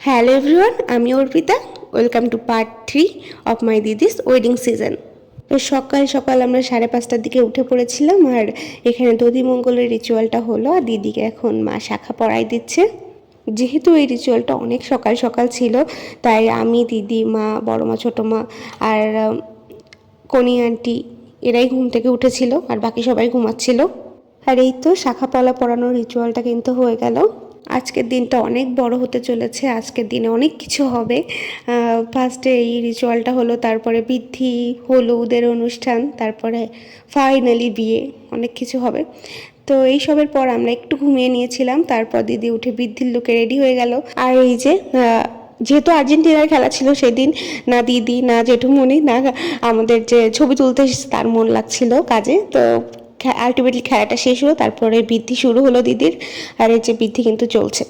Hello everyone, আমি Arpita. Welcome to part 3 of my দিদিস wedding season. তো সকাল সকাল আমরা 5:30টার দিকে উঠে পড়েছিলাম, আর এখানে দধিমঙ্গলের রিচুয়ালটা হলো, আর দিদিকে এখন মা শাখা পরাই দিচ্ছে। যেহেতু এই রিচুয়ালটা অনেক সকাল সকাল ছিল, তাই আমি, দিদি, মা, বড় মা, ছোটো মা আর কনি আন্টি এরাই ঘুম থেকে উঠেছিল, আর বাকি সবাই ঘুমাচ্ছিল। আর এই তো শাখা পলা পরানোর রিচুয়ালটা কিন্তু হয়ে গেল। আজকের দিনটা অনেক বড় হতে চলেছে, আজকের দিনে অনেক কিছু হবে। ফার্স্টে এই রিচুয়ালটা হলো, তারপরে বৃদ্ধি, হলুদের অনুষ্ঠান, তারপরে ফাইনালি বিয়ে, অনেক কিছু হবে। তো এই সবের পর আমরা একটু ঘুমিয়ে নিয়েছিলাম, তারপর দিদি উঠে বৃদ্ধির লোকে রেডি হয়ে গেল। আর এই যে যেহেতু আর্জেন্টিনার খেলা ছিল সেদিন, না দিদি না জেঠুমণি না আমাদের যে ছবি তুলতে এসেছে তার মন লাগছিল কাজে। তো আলটিমেটলি খেলাটা শেষ হলো, তারপরে বৃদ্ধি শুরু হলো দিদির। আর এই যে বৃদ্ধি কিন্তু চলছে।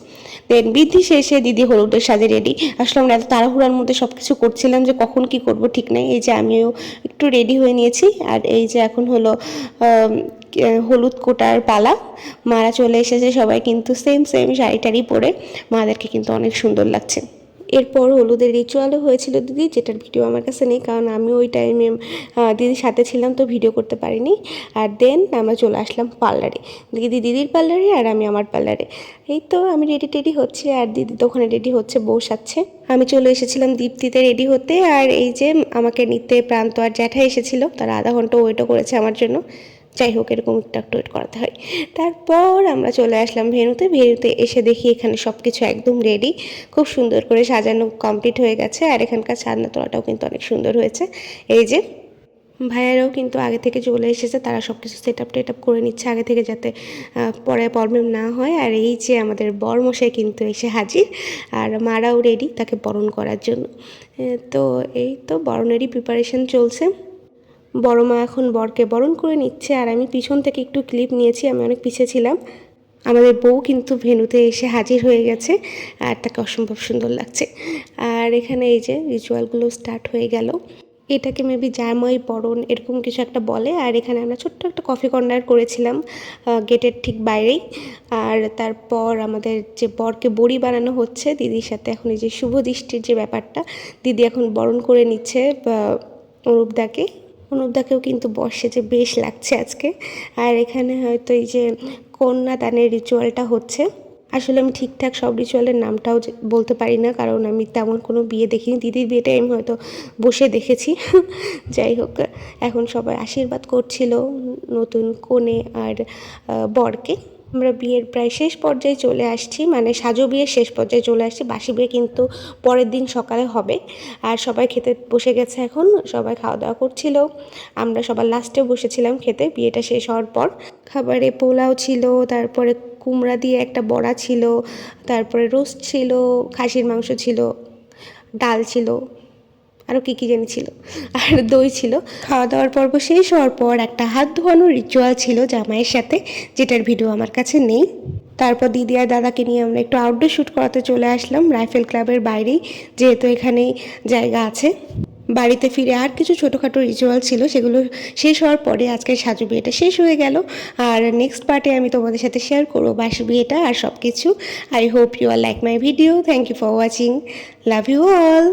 দেন বৃদ্ধি শেষে দিদি হলুদের সাজে রেডি। আসলে আমরা এত তাড়াহুড়ার মধ্যে সব কিছু করছিলাম যে কখন কি করব ঠিক নেই। এই যে আমিও একটু রেডি হয়ে নিয়েছি, আর এই যে এখন হলো হলুদ কোটার পালা। মারা চলে এসেছে, সবাই কিন্তু সেম সেম শাড়ি টাড়ি পরে, মাদেরকে কিন্তু অনেক সুন্দর লাগছে। এরপর হলুদের রিচুয়ালও হয়েছিল দিদি, যেটার ভিডিও আমার কাছে নেই, কারণ আমি ওই টাইমে দিদির সাথে ছিলাম, তো ভিডিও করতে পারিনি। আর দেন আমরা চলে আসলাম পার্লারে, দিদির পার্লারে আর আমি আমার পার্লারে। এই তো আমি রেডি টেডি হচ্ছে, আর দিদি তো ওখানে রেডি হচ্ছে, বসাচ্ছে। আমি চলে এসেছিলাম দীপ্তিতে রেডি হতে, আর এই যে আমাকে নিতে প্রান্ত আর জ্যাঠা এসেছিলো, তারা আধা ঘন্টা ওয়েটও করেছে আমার জন্য। যাই হোক, এরকম একটু ওয়েট করাতে হয়। তারপর আমরা চলে আসলাম ভেন্যুতে এসে দেখি এখানে সব কিছু একদম রেডি, খুব সুন্দর করে সাজানো কমপ্লিট হয়ে গেছে। আর এখানকার ছাদনা তোলাটাও কিন্তু অনেক সুন্দর হয়েছে। এই যে ভাইয়ারাও কিন্তু আগে থেকে চলে এসেছে, তারা সব কিছু সেট আপ করে নিচ্ছে আগে থেকে, যাতে পরে প্রবলেম না হয়। আর এই যে আমাদের বরমশাই কিন্তু এসে হাজির, আর মারাও রেডি তাকে বরণ করার জন্য। তো এই তো বরণেরই প্রিপারেশন চলছে। বড় মা এখন বরকে বরণ করে নিচ্ছে, আর আমি পিছন থেকে একটু ক্লিপ নিয়েছি, আমি অনেক পিছিয়ে ছিলাম। আমাদের বউ কিন্তু ভেন্যুতে এসে হাজির হয়ে গেছে, আর তাকে অসম্ভব সুন্দর লাগছে। আর এখানে এই যে রিচুয়ালগুলো স্টার্ট হয়ে গেল। এটাকে মেবি জামাই বরণ এরকম কিছু একটা বলে। আর এখানে আমরা ছোট্ট একটা কফি কর্নার করেছিলাম গেটের ঠিক বাইরেই। আর তারপর আমাদের যে বরকে বড়ি বানানো হচ্ছে দিদির সাথে, এখন এই যে শুভ দৃষ্টির যে ব্যাপারটা, দিদি এখন বরণ করে নিচ্ছে অনুপদাকেও কিন্তু বর্ষে যে বেশ লাগছে আজকে। আর এখানে হয়তো এই যে কন্যাদানের রিচুয়ালটা হচ্ছে। আসলে আমি ঠিকঠাক সব রিচুয়ালের নামটাও বলতে পারি না, কারণ আমি তেমন কোনো বিয়ে দেখিনি। দিদির বিয়েটাই আমি হয়তো বসে দেখেছি। যাই হোক, এখন সবাই আশীর্বাদ করছিল নতুন কনে আর বরকে। আমরা বিয়ের প্রায় শেষ পর্যায়ে চলে আসছি, মানে সাজো বিয়ের শেষ পর্যায়ে চলে আসছি। বাসি বিয়ে কিন্তু পরের দিন সকালে হবে। আর সবাই খেতে বসে গেছে, এখন সবাই খাওয়া দাওয়া করছিল। আমরা সবার লাস্টেও বসেছিলাম খেতে, বিয়েটা শেষ হওয়ার পর। খাবারে পোলাও ছিল, তারপরে কুমড়া দিয়ে একটা বড়া ছিল, তারপরে রোস্ট ছিল, খাসির মাংস ছিল, ডাল ছিল, আরও কী জানি ছিল, আর দই ছিল। খাওয়া দাওয়ার পর্ব শেষ হওয়ার পর একটা হাত ধোয়ানোর রিচুয়াল ছিল জামাইয়ের সাথে, যেটার ভিডিও আমার কাছে নেই। তারপর দিদি আর দাদাকে নিয়ে আমরা একটু আউটডোর শ্যুট করাতে চলে আসলাম রাইফেল ক্লাবের বাইরেই, যেহেতু এখানেই জায়গা আছে। বাড়িতে ফিরে আর কিছু ছোটোখাটো রিচুয়াল ছিল, সেগুলো শেষ হওয়ার পরে আজকের সাজু বিয়েটা শেষ হয়ে গেল। আর নেক্সট পার্টে আমি তোমাদের সাথে শেয়ার করবো বাসি বিয়েটা আর সব কিছু। I hope you are like my video. Thank you for watching. Love you all.